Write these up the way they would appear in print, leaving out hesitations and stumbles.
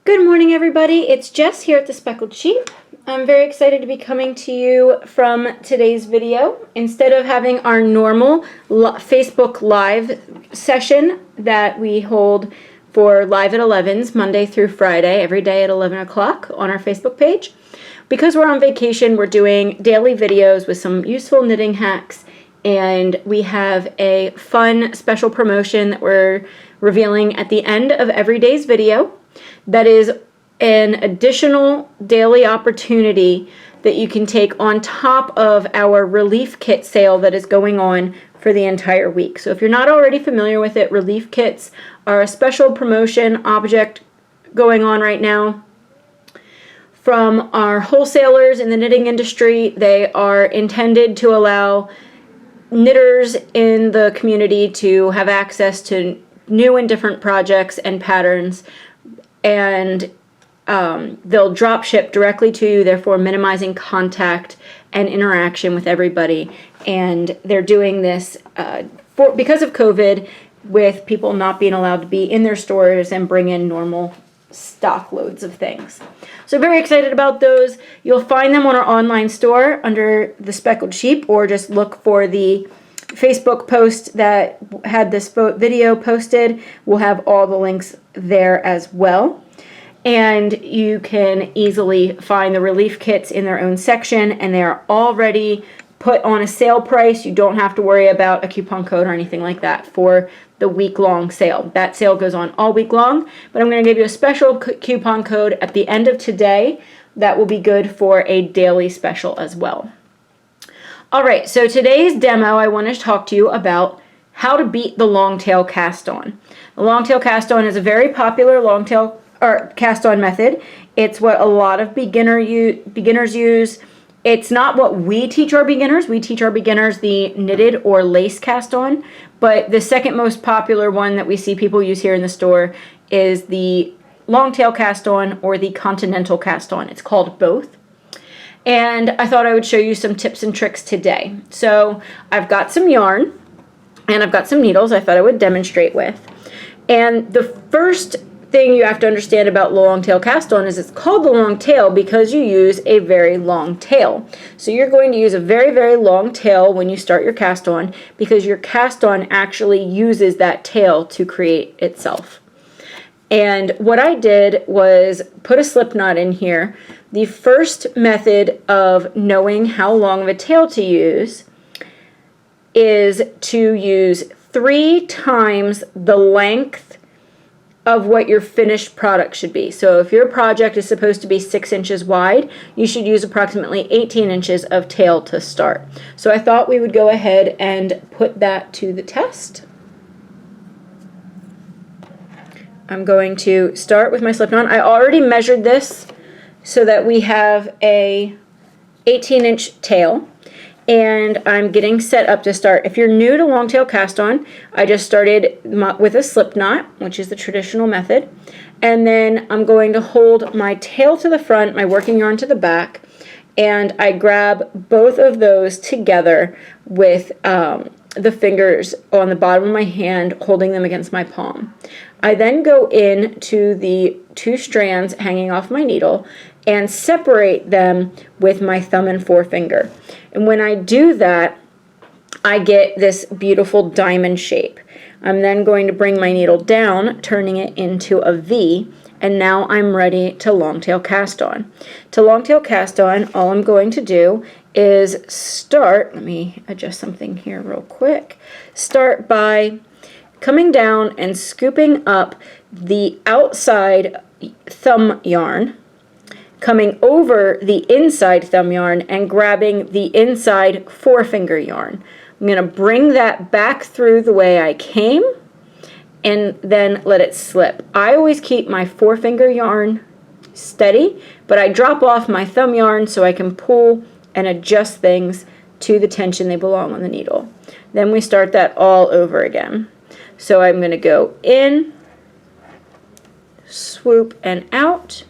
Good morning, everybody. It's Jess here at The Speckled Sheep. I'm very excited to be coming to you from today's video. Instead of having our normal Facebook Live session that we hold for Live at 11s, Monday through Friday, every day at 11 o'clock on our Facebook page, because we're on vacation, we're doing daily videos with some useful knitting hacks, and we have a fun special promotion that we're revealing at the end of every day's video. That is an additional daily opportunity that you can take on top of our relief kit sale that is going on for the entire week. So if you're not already familiar with it, relief kits are a special promotion object going on right now from our wholesalers in the knitting industry. They are intended to allow knitters in the community to have access to new and different projects and patterns, and they'll drop ship directly to you, therefore minimizing contact and interaction with everybody. And they're doing this because of COVID, with people not being allowed to be in their stores and bring in normal stock loads of things. So very excited about those. You'll find them on our online store under The Speckled Sheep, or just look for the Facebook post that had this video posted. We'll have all the links there as well. And you can easily find the relief kits in their own section, and they are already put on a sale price. You don't have to worry about a coupon code or anything like that for the week-long sale. That sale goes on all week long, but I'm going to give you a special coupon code at the end of today that will be good for a daily special as well. All right, so today's demo, I want to talk to you about how to beat the long-tail cast-on. The long-tail cast-on is a very popular long-tail cast-on method. It's what a lot of beginners use. It's not what we teach our beginners. We teach our beginners the knitted or lace cast-on, but the second most popular one that we see people use here in the store is the long-tail cast-on or the continental cast-on. It's called both. And I thought I would show you some tips and tricks today. So I've got some yarn and I've got some needles I thought I would demonstrate with. And the first thing you have to understand about the long tail cast on is it's called the long tail because you use a very long tail. So you're going to use a very, very long tail when you start your cast on, because your cast on actually uses that tail to create itself. And what I did was put a slip knot in here. The first method of knowing how long of a tail to use is to use 3 times the length of what your finished product should be. So if your project is supposed to be 6 inches wide, you should use approximately 18 inches of tail to start. So I thought we would go ahead and put that to the test. I'm going to start with my slip knot. I already measured this so that we have a 18-inch tail, and I'm getting set up to start. If you're new to long tail cast on, I just started with a slip knot, which is the traditional method, and then I'm going to hold my tail to the front, my working yarn to the back, and I grab both of those together with the fingers on the bottom of my hand, holding them against my palm. I then go in to the 2 strands hanging off my needle and separate them with my thumb and forefinger. And when I do that, I get this beautiful diamond shape. I'm then going to bring my needle down, turning it into a V, and now I'm ready to long tail cast on. To long tail cast on, all I'm going to do is start, let me adjust something here real quick, start by coming down and scooping up the outside thumb yarn, coming over the inside thumb yarn and grabbing the inside forefinger yarn. I'm going to bring that back through the way I came and then let it slip. I always keep my forefinger yarn steady, but I drop off my thumb yarn so I can pull and adjust things to the tension they belong on the needle. Then we start that all over again. So I'm going to go in, swoop, and out.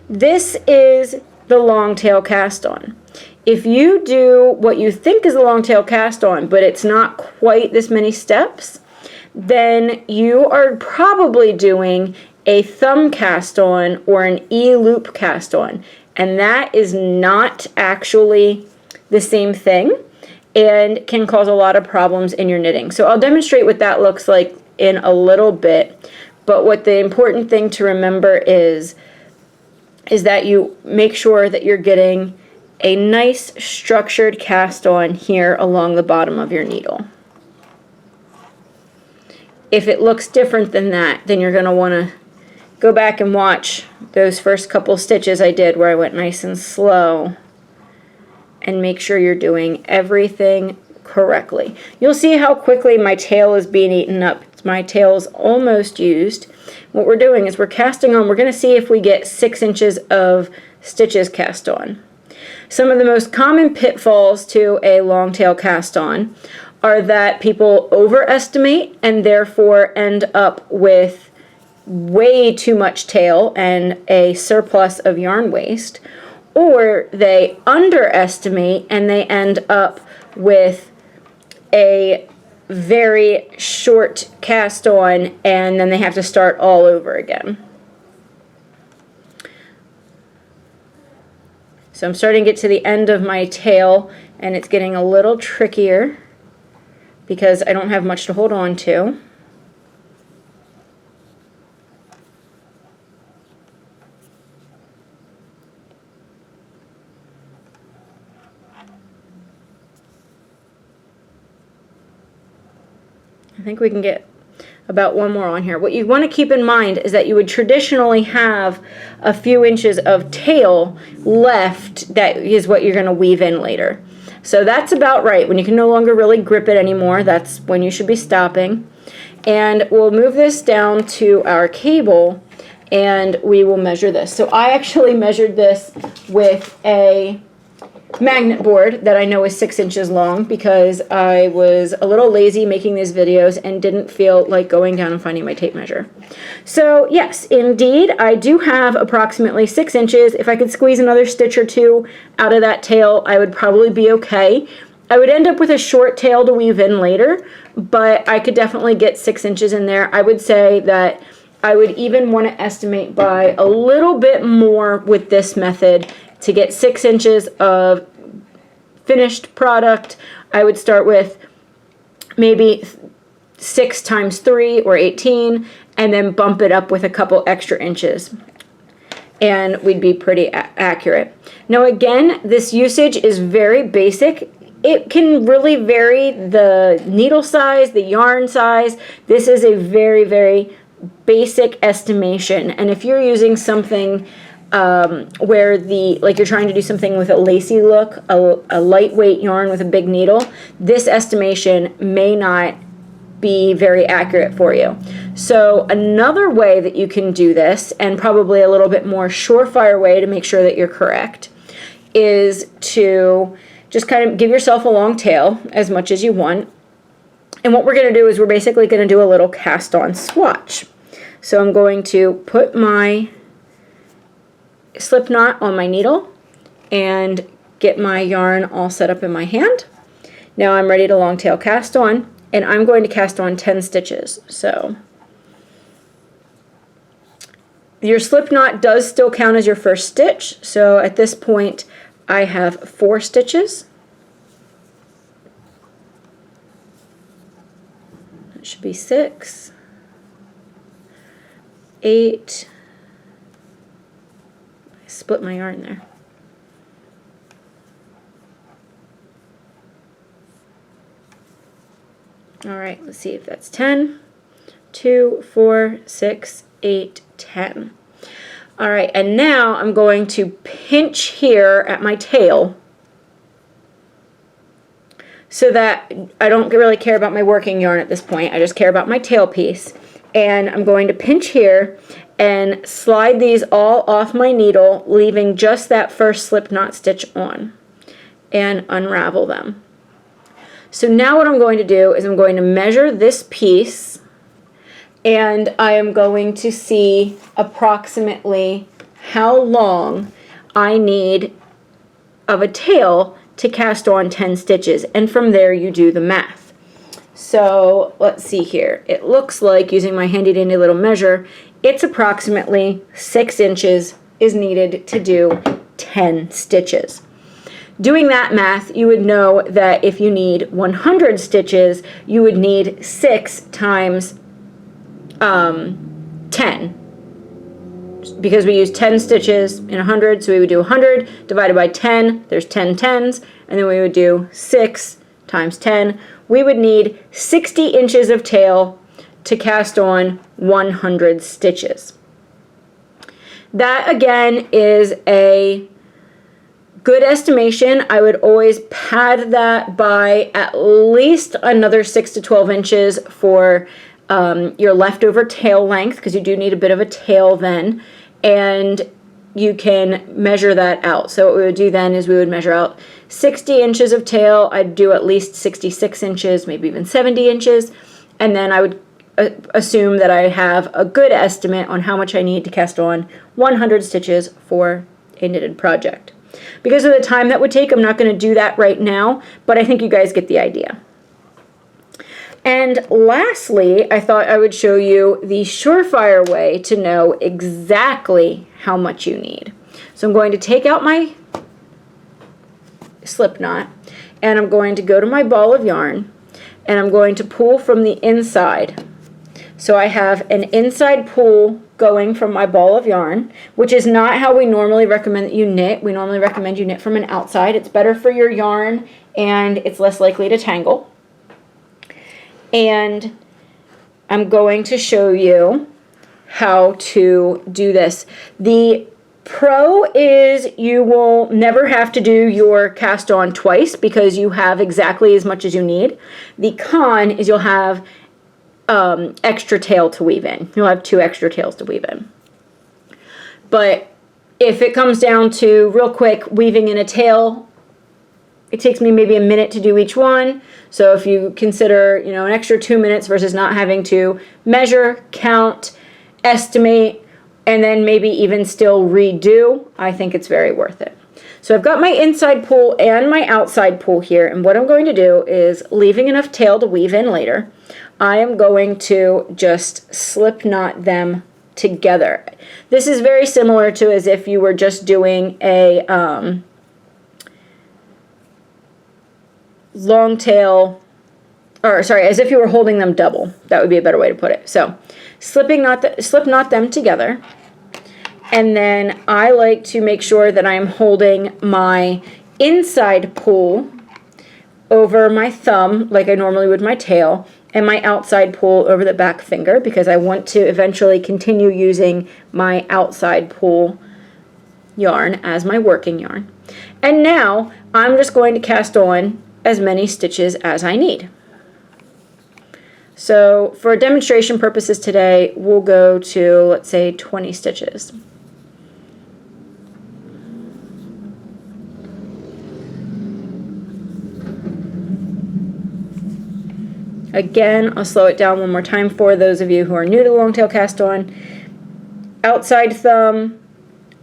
This is the long tail cast on. If you do what you think is a long tail cast on, but it's not quite this many steps, then you are probably doing a thumb cast on or an E-loop cast on. And that is not actually the same thing and can cause a lot of problems in your knitting. So I'll demonstrate what that looks like in a little bit. But what the important thing to remember is that you make sure that you're getting a nice structured cast on here along the bottom of your needle. If it looks different than that, then you're going to want to go back and watch those first couple stitches I did where I went nice and slow, and make sure you're doing everything correctly. You'll see how quickly my tail is being eaten up. My tail is almost used. What we're doing is we're casting on. We're going to see if we get 6 inches of stitches cast on. Some of the most common pitfalls to a long tail cast on are that people overestimate and therefore end up with way too much tail and a surplus of yarn waste, or they underestimate and they end up with a very short cast on and then they have to start all over again. So I'm starting to get to the end of my tail and it's getting a little trickier because I don't have much to hold on to. I think we can get about one more on here. What you want to keep in mind is that you would traditionally have a few inches of tail left. That is what you're going to weave in later. So that's about right. When you can no longer really grip it anymore, that's when you should be stopping. And we'll move this down to our cable and we will measure this. So I actually measured this with a magnet board that I know is 6 inches long because I was a little lazy making these videos and didn't feel like going down and finding my tape measure. So yes, indeed, I do have approximately 6 inches. If I could squeeze another stitch or two out of that tail, I would probably be okay. I would end up with a short tail to weave in later, but I could definitely get 6 inches in there. I would say that I would even want to estimate by a little bit more with this method to get 6 inches of finished product. I would start with maybe 6 times 3 or 18 and then bump it up with a couple extra inches and we'd be pretty accurate. Now again, this usage is very basic. It can really vary the needle size, the yarn size. This is a very, very basic estimation, and if you're using something where like you're trying to do something with a lacy look, a lightweight yarn with a big needle, this estimation may not be very accurate for you. So another way that you can do this, and probably a little bit more surefire way to make sure that you're correct, is to just kind of give yourself a long tail as much as you want. And what we're going to do is we're basically going to do a little cast on swatch. So I'm going to put my slip knot on my needle and get my yarn all set up in my hand. Now I'm ready to long tail cast on, and I'm going to cast on 10 stitches. So your slip knot does still count as your first stitch, so at this point I have 4 stitches. That should be 6, 8, I split my yarn there. Alright, let's see if that's 10, 2, 4, 6, 8, 10. Alright, and now I'm going to pinch here at my tail so that I don't really care about my working yarn at this point. I just care about my tail piece. And I'm going to pinch here and slide these all off my needle, leaving just that first slip knot stitch on, and unravel them. So now what I'm going to do is I'm going to measure this piece, and I am going to see approximately how long I need of a tail to cast on 10 stitches, and from there you do the math. So let's see here. It looks like, using my handy dandy little measure, it's approximately 6 inches is needed to do 10 stitches. Doing that math, you would know that if you need 100 stitches, you would need 6 times 10. Because we use 10 stitches in 100, so we would do 100 divided by 10, there's 10 tens, and then we would do 6 times 10. We would need 60 inches of tail to cast on 100 stitches. That again is a good estimation. I would always pad that by at least another 6 to 12 inches for your leftover tail length, because you do need a bit of a tail then, and you can measure that out. So what we would do then is we would measure out 60 inches of tail. I'd do at least 66 inches, maybe even 70 inches, and then I would assume that I have a good estimate on how much I need to cast on 100 stitches for a knitted project. Because of the time that would take, I'm not going to do that right now, but I think you guys get the idea. And lastly, I thought I would show you the surefire way to know exactly how much you need. So I'm going to take out my slip knot, and I'm going to go to my ball of yarn, and I'm going to pull from the inside. So I have an inside pull going from my ball of yarn, which is not how we normally recommend that you knit. We normally recommend you knit from an outside. It's better for your yarn, and it's less likely to tangle. And I'm going to show you how to do this. The pro is you will never have to do your cast on twice because you have exactly as much as you need. The con is you'll have extra tail to weave in. You'll have 2 extra tails to weave in. But if it comes down to real quick weaving in a tail, it takes me maybe a minute to do each one. So if you consider, an extra 2 minutes versus not having to measure, count, estimate, and then maybe even still redo, I think it's very worth it. So I've got my inside pull and my outside pull here, and what I'm going to do is, leaving enough tail to weave in later, I am going to just slip knot them together. This is very similar to as if you were just doing a long tail, as if you were holding them double. That would be a better way to put it. So slip knot them together, and then I like to make sure that I'm holding my inside pull over my thumb like I normally would my tail, and my outside pull over the back finger, because I want to eventually continue using my outside pull yarn as my working yarn. And now I'm just going to cast on as many stitches as I need. So for demonstration purposes today, we'll go to, let's say, 20 stitches. Again, I'll slow it down one more time for those of you who are new to long tail cast on. Outside thumb,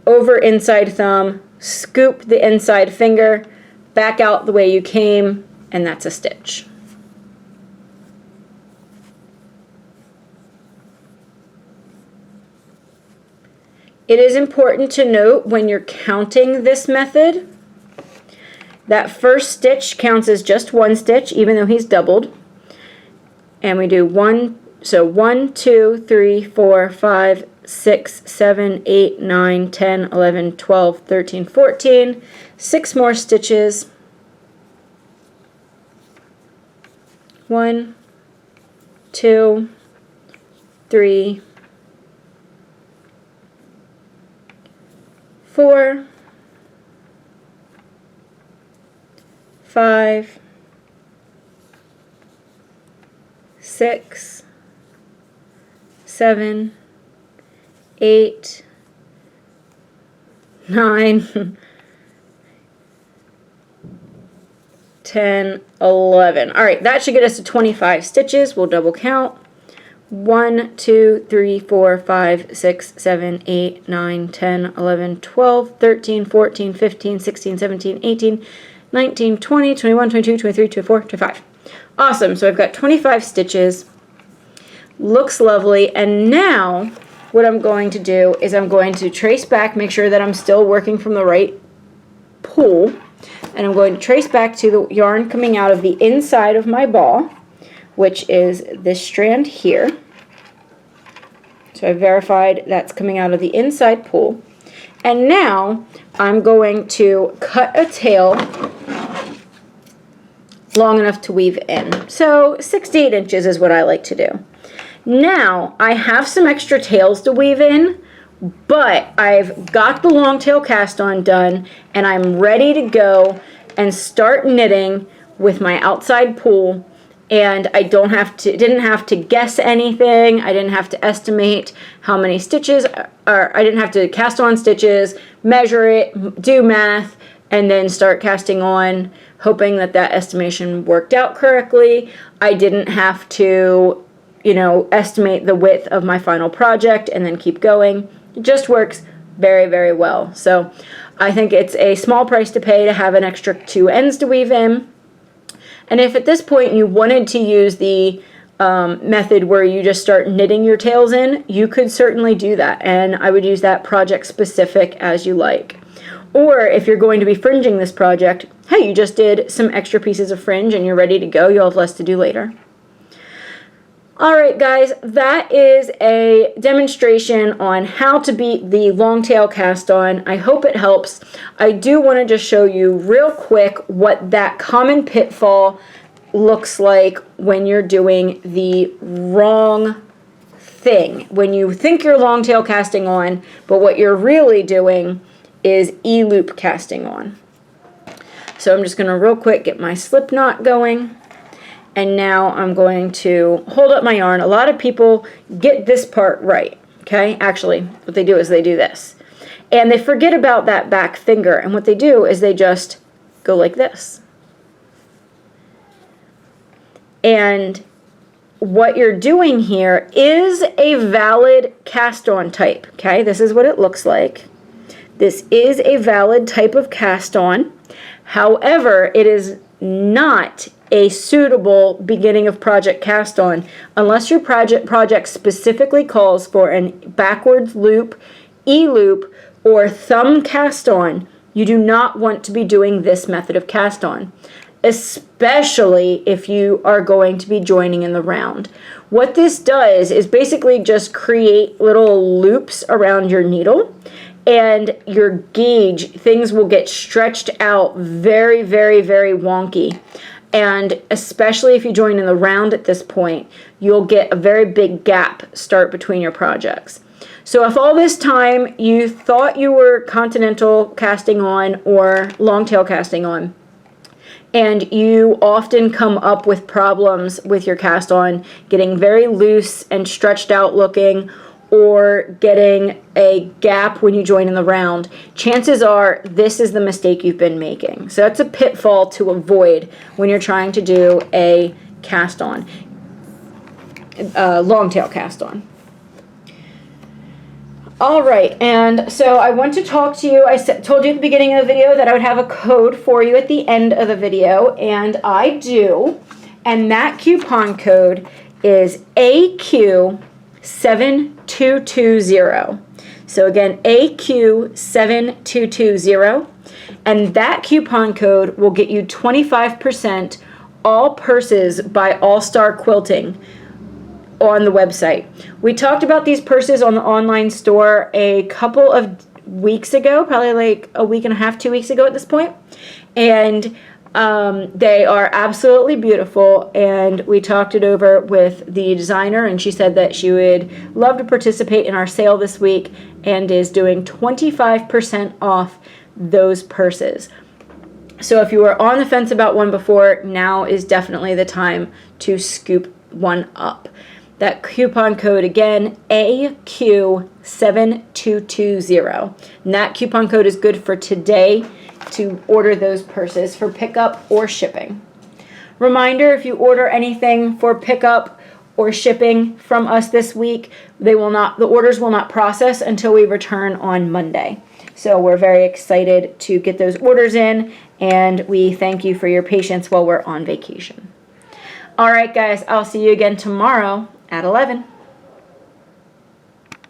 over inside thumb, scoop the inside finger, back out the way you came, and that's a stitch. It is important to note when you're counting this method, that first stitch counts as just 1 stitch, even though he's doubled. And we do 1, 2, 3, 4, 5, 6, 7, 8, 9, 10, 11, 12, 13, 14, 6 more stitches. 1, 2, 3, 4, 5, 6, 7, 8, 9, 10, 11. All right, that should get us to 25 stitches. We'll double count. 1, 2, 3, 4, 5, 6, 7, 8, 9, 10, 11, 12, 13, 14, 15, 16, 17, 18, 19, 20, 21, 22, 23, 24, 25. Awesome, so I've got 25 stitches. Looks lovely, and now what I'm going to do is I'm going to trace back, make sure that I'm still working from the right pull, and I'm going to trace back to the yarn coming out of the inside of my ball, which is this strand here. So I verified that's coming out of the inside pull. And now I'm going to cut a tail long enough to weave in. So 6 to 8 inches is what I like to do. Now I have some extra tails to weave in, but I've got the long tail cast on done, and I'm ready to go and start knitting with my outside pull. And I didn't have to guess anything. I didn't have to estimate how many stitches, or I didn't have to cast on stitches, measure it, do math, and then start casting on, hoping that that estimation worked out correctly. I didn't have to, estimate the width of my final project and then keep going. It just works very, very well. So I think it's a small price to pay to have an extra 2 ends to weave in. And if at this point you wanted to use the method where you just start knitting your tails in, you could certainly do that. And I would use that project specific as you like. Or if you're going to be fringing this project, hey, you just did some extra pieces of fringe and you're ready to go. You'll have less to do later. Alright guys, that is a demonstration on how to beat the long tail cast on. I hope it helps. I do want to just show you real quick what that common pitfall looks like when you're doing the wrong thing. When you think you're long tail casting on, but what you're really doing is E-loop casting on. So I'm just going to real quick get my slip knot going. And now I'm going to hold up my yarn. A lot of people get this part right, okay? Actually, what they do is they do this. And they forget about that back finger. And what they do is they just go like this. And what you're doing here is a valid cast-on type, okay? This is what it looks like. This is a valid type of cast-on. However, it is not a suitable beginning of project cast on unless your project specifically calls for a backwards loop, E-loop, or thumb cast on. You do not want to be doing this method of cast on, especially if you are going to be joining in the round. What this does is basically just create little loops around your needle, and your gauge, things will get stretched out very, very, very wonky. And especially if you join in the round at this point, you'll get a very big gap start between your projects. So if all this time you thought you were continental casting on or long tail casting on, and you often come up with problems with your cast on getting very loose and stretched out looking, or getting a gap when you join in the round, chances are this is the mistake you've been making. So that's a pitfall to avoid when you're trying to do a cast on, long tail cast on. All right, and so I want to talk to you. I told you at the beginning of the video that I would have a code for you at the end of the video, and I do. And that coupon code is AQ7220. So again, AQ7220. And that coupon code will get you 25% all purses by All Star Quilting on the website. We talked about these purses on the online store a couple of weeks ago, probably like a week and a half, 2 weeks ago at this point. And they are absolutely beautiful, and we talked it over with the designer, and she said that she would love to participate in our sale this week and is doing 25% off those purses. So if you were on the fence about one before, now is definitely the time to scoop one up. That coupon code again, AQ7220. And that coupon code is good for today to order those purses for pickup or shipping. Reminder, if you order anything for pickup or shipping from us this week, the orders will not process until we return on Monday. So we're very excited to get those orders in, and we thank you for your patience while we're on vacation. All right, guys, I'll see you again tomorrow at 11.